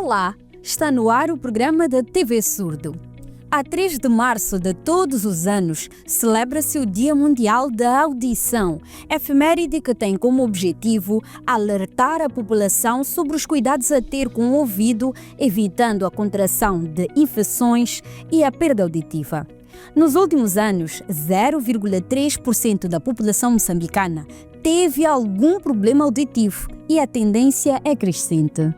Olá, está no ar o programa da TV Surdo. A 3 de março de todos os anos, celebra-se o Dia Mundial da Audição, efeméride que tem como objetivo alertar a população sobre os cuidados a ter com o ouvido, evitando a contração de infecções e a perda auditiva. Nos últimos anos, 0,3% da população moçambicana teve algum problema auditivo e a tendência é crescente.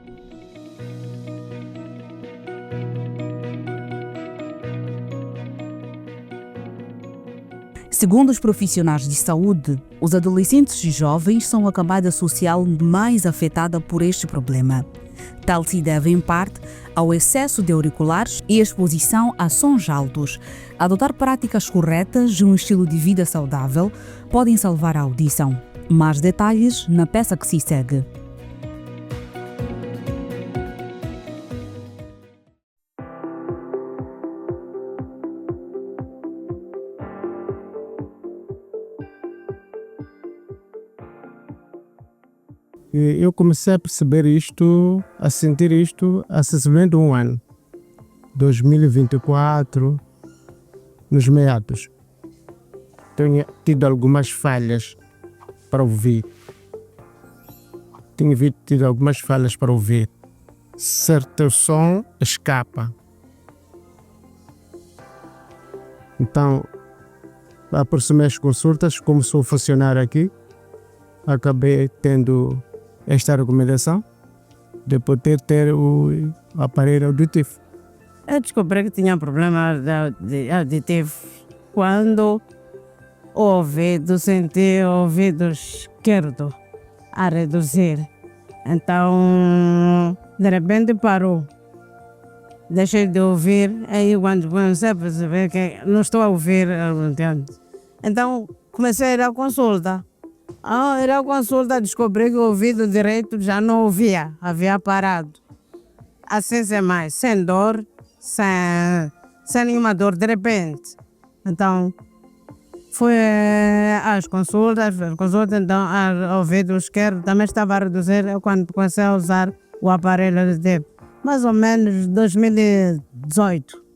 Segundo os profissionais de saúde, os adolescentes e jovens são a camada social mais afetada por este problema. Tal se deve, em parte, ao excesso de auriculares e exposição a sons altos. Adotar práticas corretas de um estilo de vida saudável podem salvar a audição. Mais detalhes na peça que se segue. Eu comecei a perceber isto, a sentir isto, há sensivelmente um ano, 2024, nos meados. Tenho tido algumas falhas para ouvir. Tido algumas falhas para ouvir. Certo som escapa. Então, aproximei as consultas, como sou funcionário aqui, acabei tendo esta recomendação de poder ter o aparelho auditivo. Eu descobri que tinha problema de auditivo quando senti o ouvido esquerdo a reduzir. Então, de repente parou. Deixei de ouvir, aí quando comecei a perceber que não estou a ouvir, então comecei a ir à consulta. Ir à consulta, descobri que o ouvido direito já não ouvia, havia parado. Assim sem mais, sem dor, sem nenhuma dor de repente. Então, fui às consultas, então o ouvido esquerdo também estava a reduzir quando comecei a usar o aparelho auditivo. Mais ou menos 2018.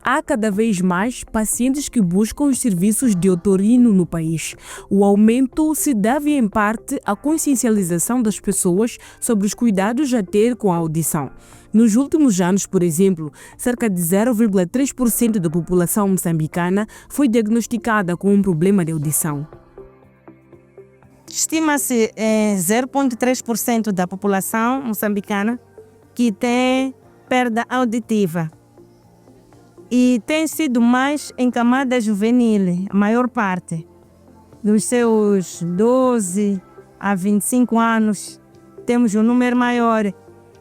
Há cada vez mais pacientes que buscam os serviços de otorrino no país. O aumento se deve em parte à consciencialização das pessoas sobre os cuidados a ter com a audição. Nos últimos anos, por exemplo, cerca de 0,3% da população moçambicana foi diagnosticada com um problema de audição. Estima-se 0,3% da população moçambicana que tem perda auditiva. E tem sido mais em camada juvenil, a maior parte. Dos seus 12 a 25 anos, temos um número maior.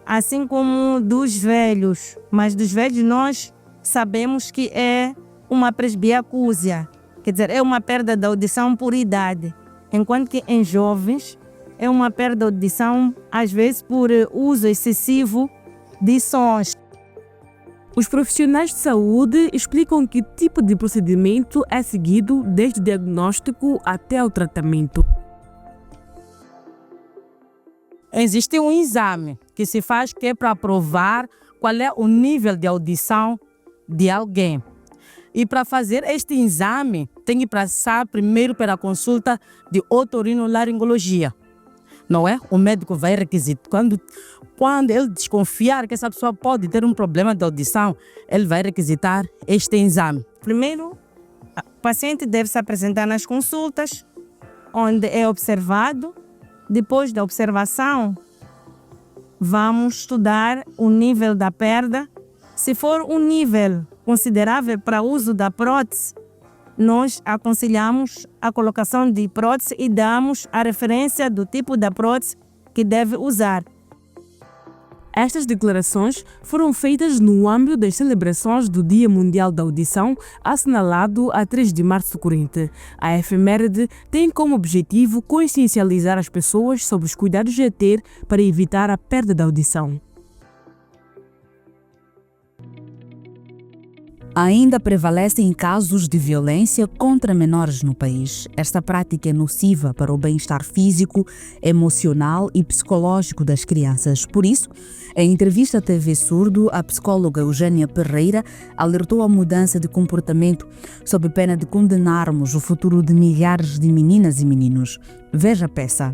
Assim como dos velhos. Mas dos velhos nós sabemos que é uma presbiacúsia. Quer dizer, é uma perda da audição por idade. Enquanto que em jovens é uma perda da audição, às vezes por uso excessivo de sons. Os profissionais de saúde explicam que tipo de procedimento é seguido desde o diagnóstico até o tratamento. Existe um exame que se faz que é para provar qual é o nível de audição de alguém. E para fazer este exame, tem que passar primeiro pela consulta de otorrinolaringologia. Não é? O médico vai requisitar. Quando ele desconfiar que essa pessoa pode ter um problema de audição, ele vai requisitar este exame. Primeiro, o paciente deve se apresentar nas consultas, onde é observado. Depois da observação, vamos estudar o nível da perda. Se for um nível considerável para o uso da prótese, nós aconselhamos a colocação de prótese e damos a referência do tipo da prótese que deve usar. Estas declarações foram feitas no âmbito das celebrações do Dia Mundial da Audição, assinalado a 3 de março corrente. A efeméride tem como objetivo consciencializar as pessoas sobre os cuidados a ter para evitar a perda da audição. Ainda prevalecem casos de violência contra menores no país. Esta prática é nociva para o bem-estar físico, emocional e psicológico das crianças. Por isso, em entrevista à TV Surdo, a psicóloga Eugênia Pereira alertou a mudança de comportamento sob pena de condenarmos o futuro de milhares de meninas e meninos. Veja a peça.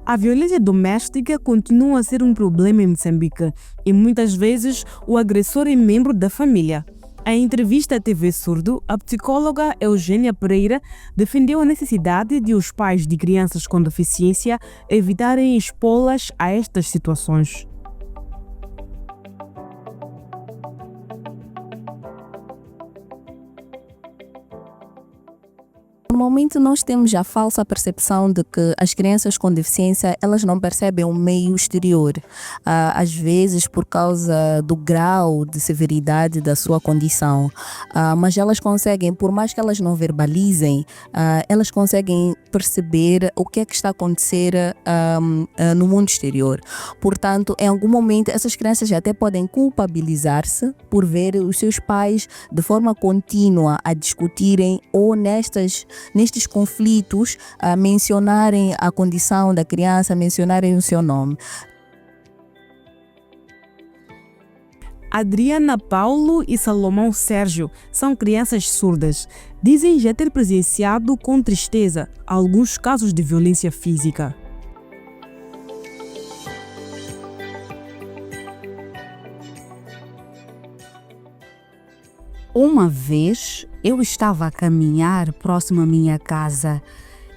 A violência doméstica continua a ser um problema em Moçambique e muitas vezes o agressor é membro da família. Em entrevista à TV Surdo, a psicóloga Eugênia Pereira defendeu a necessidade de os pais de crianças com deficiência evitarem expô-las a estas situações. Normalmente nós temos a falsa percepção de que as crianças com deficiência elas não percebem o meio exterior, às vezes por causa do grau de severidade da sua condição, mas elas conseguem, por mais que elas não verbalizem, elas conseguem perceber o que é que está a acontecer no mundo exterior. Portanto, em algum momento essas crianças até podem culpabilizar-se por ver os seus pais de forma contínua a discutirem ou nestes conflitos, mencionarem a condição da criança, mencionarem o seu nome. Adriana Paulo e Salomão Sérgio são crianças surdas. Dizem já ter presenciado com tristeza alguns casos de violência física. Uma vez eu estava a caminhar próximo à minha casa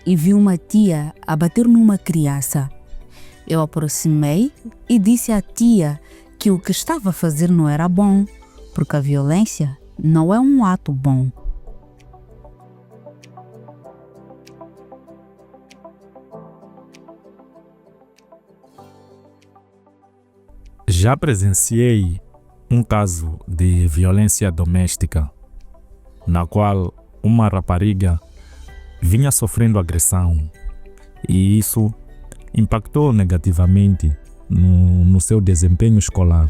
e vi uma tia a bater numa criança. Eu aproximei e disse à tia que o que estava a fazer não era bom, porque a violência não é um ato bom. Já presenciei um caso de violência doméstica, na qual uma rapariga vinha sofrendo agressão e isso impactou negativamente no seu desempenho escolar.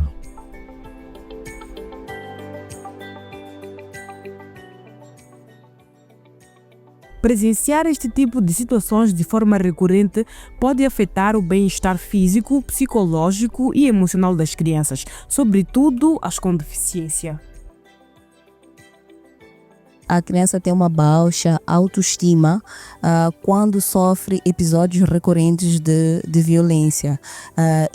Presenciar este tipo de situações de forma recorrente pode afetar o bem-estar físico, psicológico e emocional das crianças, sobretudo as com deficiência. A criança tem uma baixa autoestima quando sofre episódios recorrentes de violência.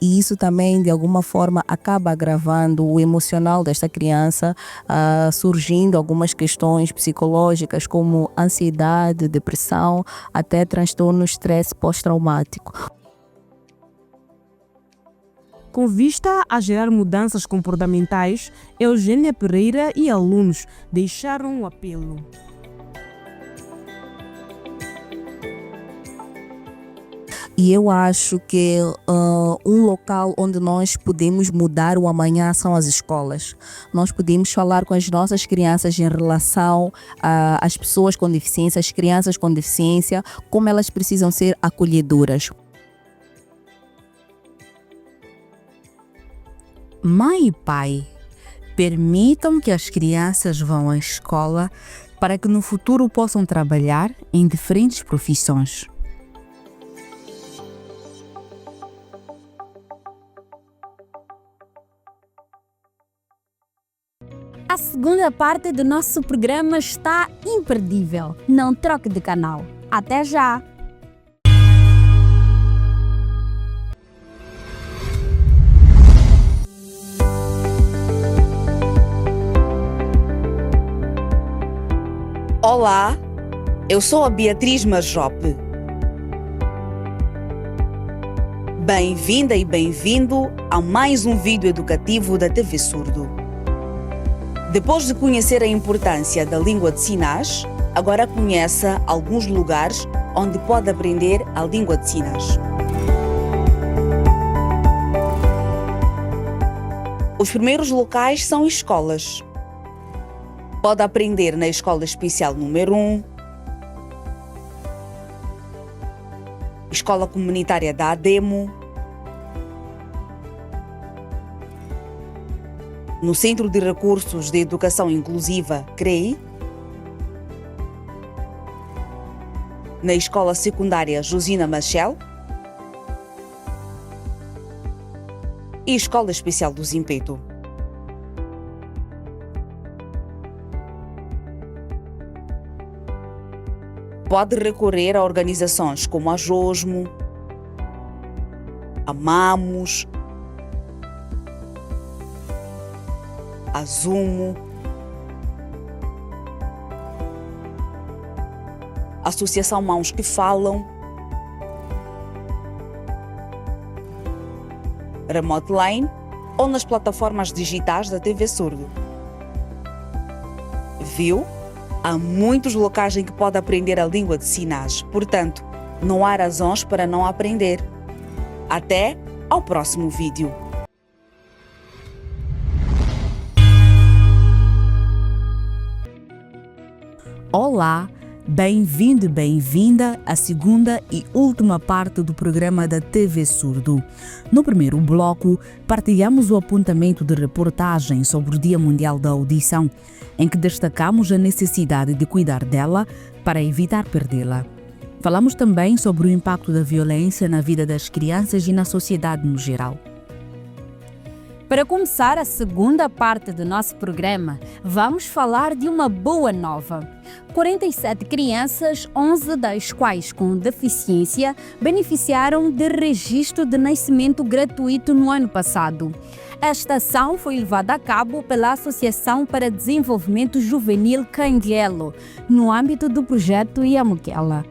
E isso também, de alguma forma, acaba agravando o emocional desta criança, surgindo algumas questões psicológicas como ansiedade, depressão, até transtorno estresse pós-traumático. Com vista a gerar mudanças comportamentais, Eugênia Pereira e alunos deixaram um apelo. E eu acho que um local onde nós podemos mudar o amanhã são as escolas. Nós podemos falar com as nossas crianças em relação às pessoas com deficiência, as crianças com deficiência, como elas precisam ser acolhedoras. Mãe e pai, permitam que as crianças vão à escola para que no futuro possam trabalhar em diferentes profissões. A segunda parte do nosso programa está imperdível. Não troque de canal. Até já! Olá, eu sou a Beatriz Majope. Bem-vinda e bem-vindo a mais um vídeo educativo da TV Surdo. Depois de conhecer a importância da língua de sinais, agora conheça alguns lugares onde pode aprender a língua de sinais. Os primeiros locais são escolas. Pode aprender na Escola Especial número 1, Escola Comunitária da ADEMO, no Centro de Recursos de Educação Inclusiva, CREI, na Escola Secundária Josina Machel e Escola Especial do Zimpeto. Pode recorrer a organizações como a JOSMO, a MAMOS, a ZUMO, a Associação Mãos que Falam, Remote Line ou nas plataformas digitais da TV Surdo. Viu? Há muitos locais em que pode aprender a língua de sinais, portanto, não há razões para não aprender. Até ao próximo vídeo. Olá, bem-vindo e bem-vinda à segunda e última parte do programa da TV Surdo. No primeiro bloco, partilhamos o apontamento de reportagem sobre o Dia Mundial da Audição, em que destacamos a necessidade de cuidar dela para evitar perdê-la. Falamos também sobre o impacto da violência na vida das crianças e na sociedade no geral. Para começar a segunda parte do nosso programa, vamos falar de uma boa nova. 47 crianças, 11 das quais com deficiência, beneficiaram de registro de nascimento gratuito no ano passado. Esta ação foi levada a cabo pela Associação para Desenvolvimento Juvenil Canguelo, no âmbito do projeto Iamukela.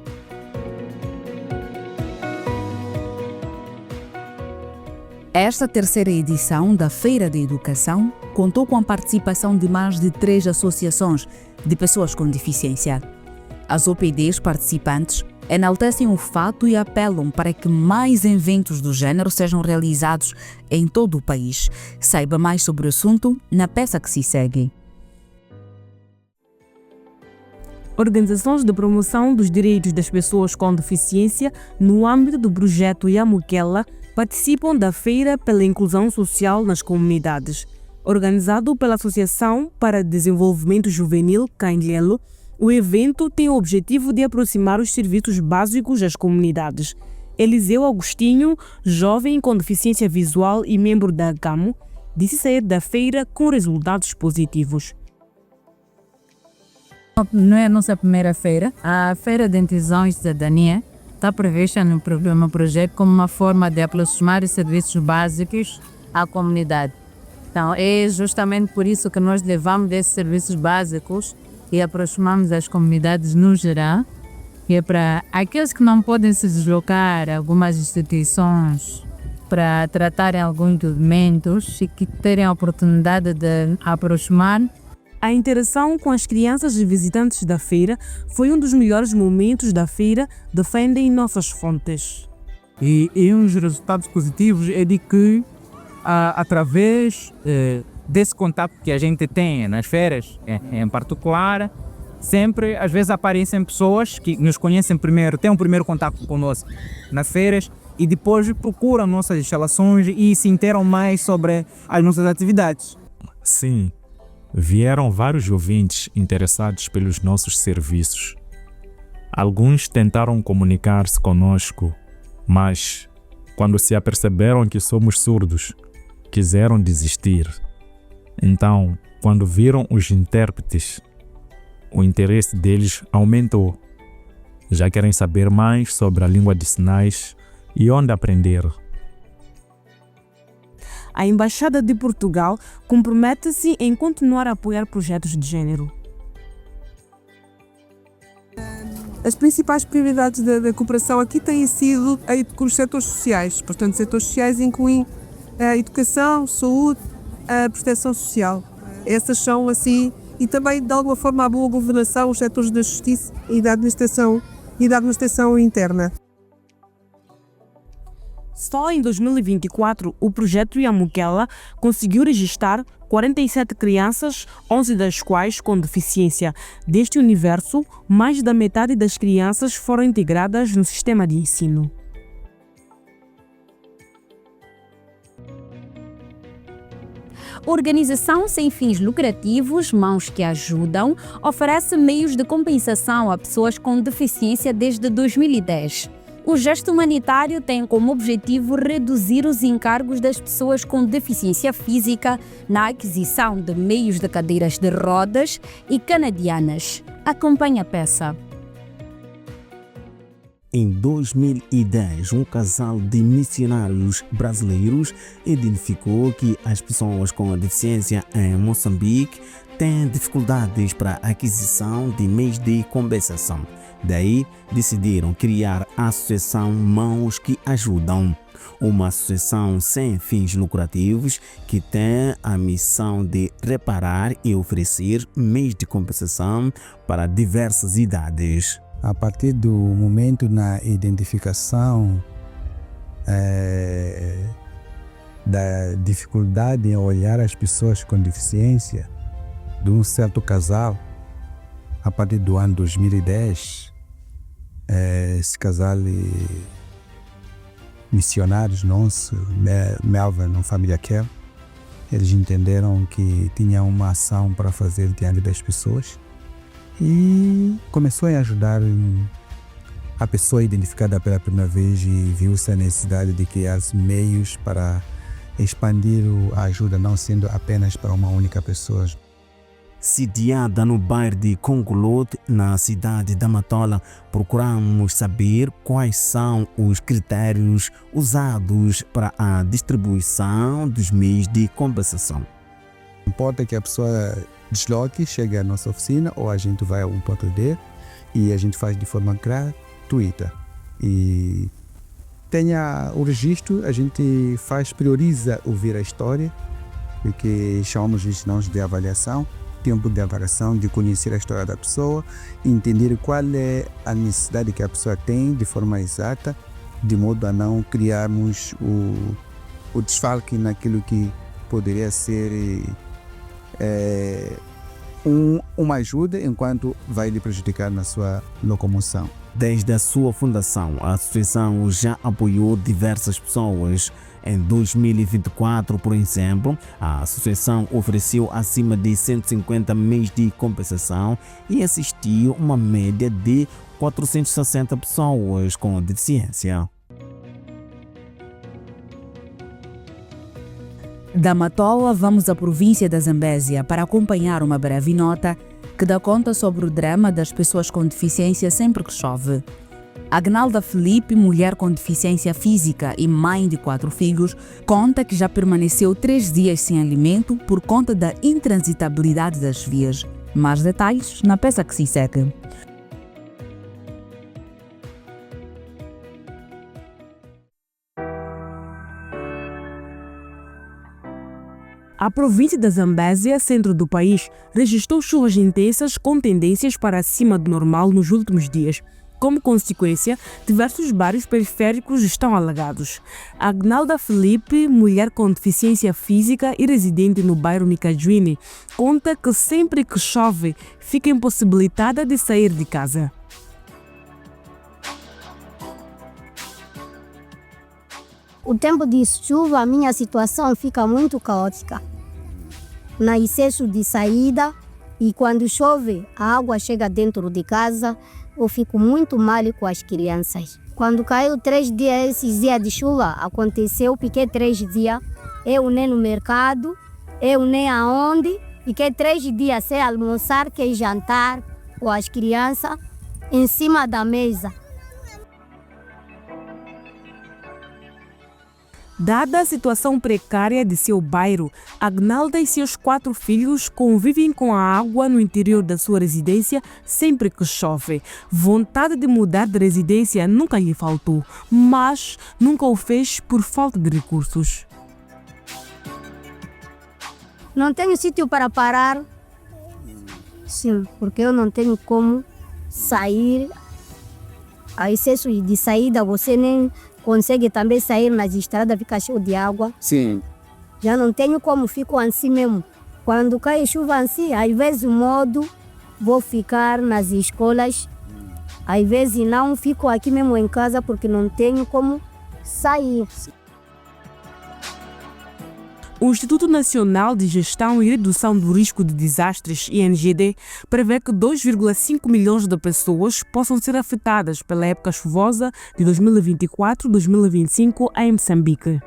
Esta terceira edição da Feira da Educação contou com a participação de mais de 3 associações de pessoas com deficiência. As OPDs participantes enaltecem o fato e apelam para que mais eventos do género sejam realizados em todo o país. Saiba mais sobre o assunto na peça que se segue. Organizações de promoção dos direitos das pessoas com deficiência no âmbito do projeto Iamukela participam da Feira pela Inclusão Social nas Comunidades. Organizado pela Associação para Desenvolvimento Juvenil Canguelo, o evento tem o objetivo de aproximar os serviços básicos às comunidades. Eliseu Agostinho, jovem com deficiência visual e membro da GAMO, disse sair da feira com resultados positivos. Não é a nossa primeira feira. A Feira de Inclusão e Cidadania está prevista no projeto como uma forma de aproximar os serviços básicos à comunidade. Então, é justamente por isso que nós levamos esses serviços básicos e aproximamos as comunidades no geral, e é para aqueles que não podem se deslocar a algumas instituições para tratarem alguns documentos e que terem a oportunidade de aproximar. A interação com as crianças e visitantes da feira foi um dos melhores momentos da feira, defendem nossas fontes. E um dos resultados positivos é de que, através desse contato que a gente tem nas feiras, em particular, sempre, às vezes, aparecem pessoas que nos conhecem primeiro, têm um primeiro contato conosco nas feiras e depois procuram nossas instalações e se inteiram mais sobre as nossas atividades. Sim. Vieram vários ouvintes interessados pelos nossos serviços. Alguns tentaram comunicar-se conosco, mas, quando se aperceberam que somos surdos, quiseram desistir. Então, quando viram os intérpretes, o interesse deles aumentou. Já querem saber mais sobre a língua de sinais e onde aprender. A Embaixada de Portugal compromete-se em continuar a apoiar projetos de género. As principais prioridades da cooperação aqui têm sido com os setores sociais. Portanto, setores sociais incluem a educação, saúde, a proteção social. Essas são assim, e também de alguma forma a boa governação, os setores da justiça e da administração interna. Só em 2024, o projeto Iamukela conseguiu registrar 47 crianças, 11 das quais com deficiência. Deste universo, mais da metade das crianças foram integradas no sistema de ensino. Organização sem fins lucrativos, Mãos que Ajudam, oferece meios de compensação a pessoas com deficiência desde 2010. O gesto humanitário tem como objetivo reduzir os encargos das pessoas com deficiência física na aquisição de meios de cadeiras de rodas e canadianas. Acompanhe a peça. Em 2010, um casal de missionários brasileiros identificou que as pessoas com deficiência em Moçambique têm dificuldades para a aquisição de meios de compensação. Daí, decidiram criar a Associação Mãos que Ajudam, uma associação sem fins lucrativos que tem a missão de reparar e oferecer meios de compensação para diversas idades. A partir do momento na identificação da dificuldade em olhar as pessoas com deficiência de um certo casal, a partir do ano 2010, esse casal missionários nossos, Melvin e família Kell, eles entenderam que tinha uma ação para fazer diante das pessoas e começou a ajudar a pessoa identificada pela primeira vez e viu-se a necessidade de criar meios para expandir a ajuda, não sendo apenas para uma única pessoa. Sediada no bairro de Congolote, na cidade da Matola, procuramos saber quais são os critérios usados para a distribuição dos meios de compensação. Importa que a pessoa desloque, chegue à nossa oficina ou a gente vai a um ponto D e a gente faz de forma gratuita. E tenha o registro, a gente prioriza ouvir a história, porque chamamos isso de avaliação. Tempo de avaliação, de conhecer a história da pessoa, entender qual é a necessidade que a pessoa tem de forma exata, de modo a não criarmos o desfalque naquilo que poderia ser uma ajuda enquanto vai lhe prejudicar na sua locomoção. Desde a sua fundação, a associação já apoiou diversas pessoas. Em 2024, por exemplo, a associação ofereceu acima de 150 meios de compensação e assistiu uma média de 460 pessoas com deficiência. Da Matola, vamos à província da Zambésia para acompanhar uma breve nota que dá conta sobre o drama das pessoas com deficiência sempre que chove. Agnalda Felipe, mulher com deficiência física e mãe de 4 filhos, conta que já permaneceu 3 dias sem alimento por conta da intransitabilidade das vias. Mais detalhes na peça que se segue. A província da Zambésia, centro do país, registrou chuvas intensas com tendências para acima do normal nos últimos dias. Como consequência, diversos bairros periféricos estão alagados. Agnalda Felipe, mulher com deficiência física e residente no bairro Micajuíne, conta que sempre que chove, fica impossibilitada de sair de casa. O tempo de chuva, a minha situação fica muito caótica. No excesso de saída e quando chove, a água chega dentro de casa, eu fico muito mal com as crianças. Quando caiu 3 dias, esses dias de chuva, aconteceu, fiquei 3 dias, eu nem no mercado, eu nem aonde, fiquei 3 dias sem almoçar, sem jantar com as crianças, em cima da mesa. Dada a situação precária de seu bairro, Agnalda e seus 4 filhos convivem com a água no interior da sua residência sempre que chove. Vontade de mudar de residência nunca lhe faltou, mas nunca o fez por falta de recursos. Não tenho sítio para parar, sim, porque eu não tenho como sair. A excesso de saída, você nem consegue também sair nas estradas, fica cheio de água. Sim. Já não tenho como, fico assim mesmo. Quando cai chuva assim, às vezes o modo vou ficar nas escolas, às vezes não, fico aqui mesmo em casa porque não tenho como sair. O Instituto Nacional de Gestão e Redução do Risco de Desastres, INGD, prevê que 2,5 milhões de pessoas possam ser afetadas pela época chuvosa de 2024-2025 em Moçambique.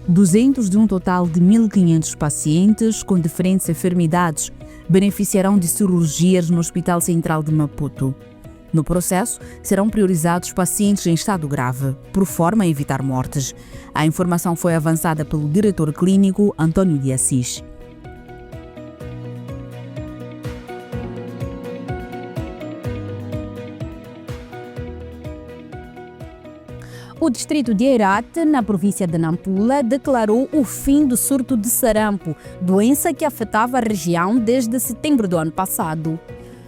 Duzentos de um total de 1.500 pacientes com diferentes enfermidades beneficiarão de cirurgias no Hospital Central de Maputo. No processo, serão priorizados pacientes em estado grave, por forma a evitar mortes. A informação foi avançada pelo diretor clínico António de Assis. O distrito de Herat, na província de Nampula, declarou o fim do surto de sarampo, doença que afetava a região desde setembro do ano passado.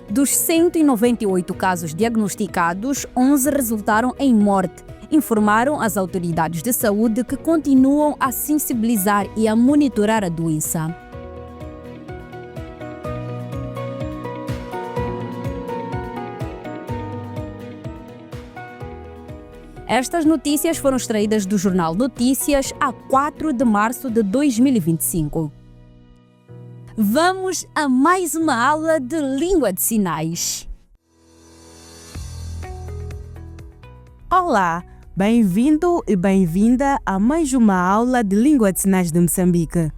Dos 198 casos diagnosticados, 11 resultaram em morte, informaram as autoridades de saúde, que continuam a sensibilizar e a monitorar a doença. Estas notícias foram extraídas do Jornal Notícias a 4 de março de 2025. Vamos a mais uma aula de língua de sinais. Olá, bem-vindo e bem-vinda a mais uma aula de língua de sinais de Moçambique.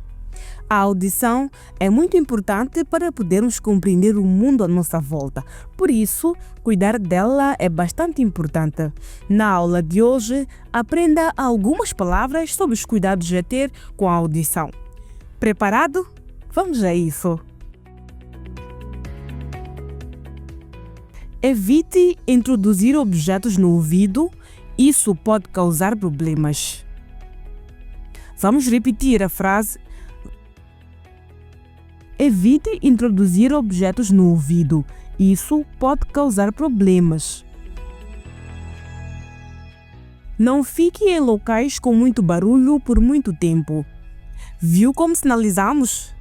A audição é muito importante para podermos compreender o mundo à nossa volta. Por isso, cuidar dela é bastante importante. Na aula de hoje, aprenda algumas palavras sobre os cuidados a ter com a audição. Preparado? Vamos a isso! Evite introduzir objetos no ouvido. Isso pode causar problemas. Vamos repetir a frase. Evite introduzir objetos no ouvido. Isso pode causar problemas. Não fique em locais com muito barulho por muito tempo. Viu como sinalizamos?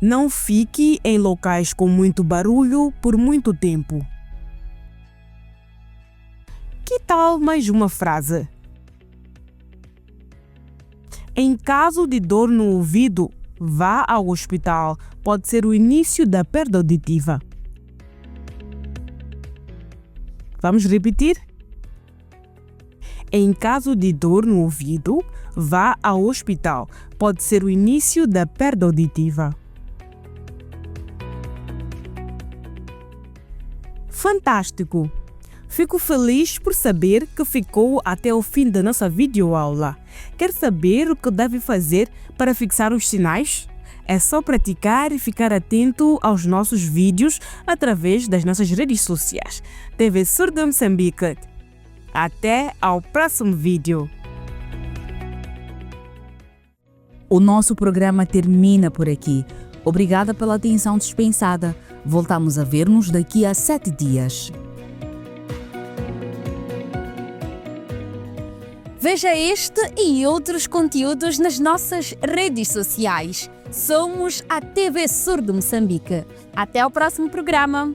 Não fique em locais com muito barulho por muito tempo. Que tal mais uma frase? Em caso de dor no ouvido, vá ao hospital. Pode ser o início da perda auditiva. Vamos repetir? Em caso de dor no ouvido, vá ao hospital. Pode ser o início da perda auditiva. Fantástico! Fico feliz por saber que ficou até o fim da nossa videoaula. Quer saber o que deve fazer para fixar os sinais? É só praticar e ficar atento aos nossos vídeos através das nossas redes sociais. TV Surdo Moçambique. Até ao próximo vídeo. O nosso programa termina por aqui. Obrigada pela atenção dispensada. Voltamos a ver-nos daqui a 7 dias. Veja este e outros conteúdos nas nossas redes sociais. Somos a TV Surdo Moçambique. Até ao próximo programa.